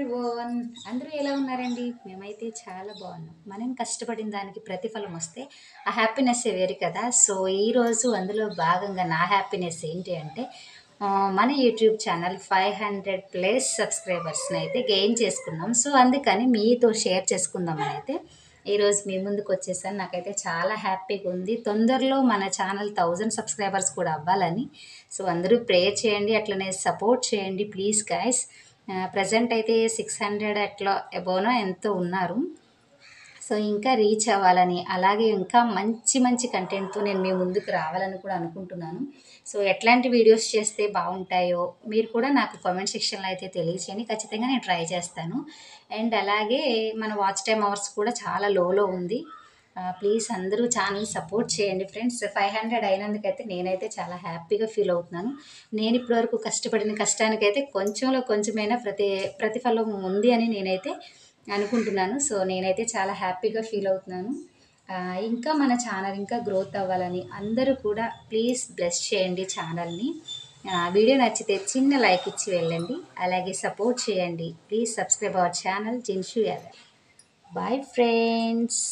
Everyone, అందరూ ఎలా ఉన్నారండి? మేమైతే చాలా బాగున్నాం. మనం కష్టపడిన దానికి ప్రతిఫలం వస్తే ఆ హ్యాపీనెస్సే వేరు కదా! సో, ఈరోజు అందులో భాగంగా నా హ్యాపీనెస్ ఏంటి అంటే మన యూట్యూబ్ ఛానల్ 500 ప్లస్ సబ్స్క్రైబర్స్‌ని అయితే గెయిన్ చేసుకున్నాం. సో, అందుకని మీతో షేర్ చేసుకుందామని అయితే ఈరోజు మీ ముందుకొచ్చేసాను. నాకైతే చాలా హ్యాపీగా ఉంది. తొందరలో మన ఛానల్ 1000 సబ్స్క్రైబర్స్ కూడా అవ్వాలని. సో, అందరూ ప్రేయర్ చేయండి. అట్లనే సపోర్ట్ చేయండి ప్లీజ్ గైస్. ప్రెజెంట్ అయితే 600 అట్లా ఎబోనో ఎంతో ఉన్నారు. సో, ఇంకా రీచ్ అవ్వాలని, అలాగే ఇంకా మంచి మంచి కంటెంట్‌తో నేను మీ ముందుకు రావాలని కూడా అనుకుంటున్నాను. సో, ఎట్లాంటి వీడియోస్ చేస్తే బాగుంటాయో మీరు కూడా నాకు కామెంట్ సెక్షన్‌లో అయితే తెలియచేయండి. ఖచ్చితంగా నేను ట్రై చేస్తాను. అండ్ అలాగే మన వాచ్ టైమ్ అవర్స్ కూడా చాలా లోలో ఉంది. ప్లీజ్ అందరూ ఛానల్ సపోర్ట్ చేయండి ఫ్రెండ్స్. 500 అయినందుకైతే నేనైతే చాలా హ్యాపీగా ఫీల్ అవుతున్నాను. నేను ఇప్పటివరకు కష్టపడిన కష్టానికైతే కొంచెంలో కొంచెమైనా ప్రతిఫలం ఉంది అని నేనైతే అనుకుంటున్నాను. సో, నేనైతే చాలా హ్యాపీగా ఫీల్ అవుతున్నాను. ఇంకా మన ఛానల్ ఇంకా గ్రోత్ అవ్వాలని అందరూ కూడా ప్లీజ్ బ్లెస్ చేయండి ఛానల్‌ని. వీడియో నచ్చితే చిన్న లైక్ ఇచ్చి వెళ్ళండి. అలాగే సపోర్ట్ చేయండి. Please subscribe our channel Jinshu Yadav. Bye friends.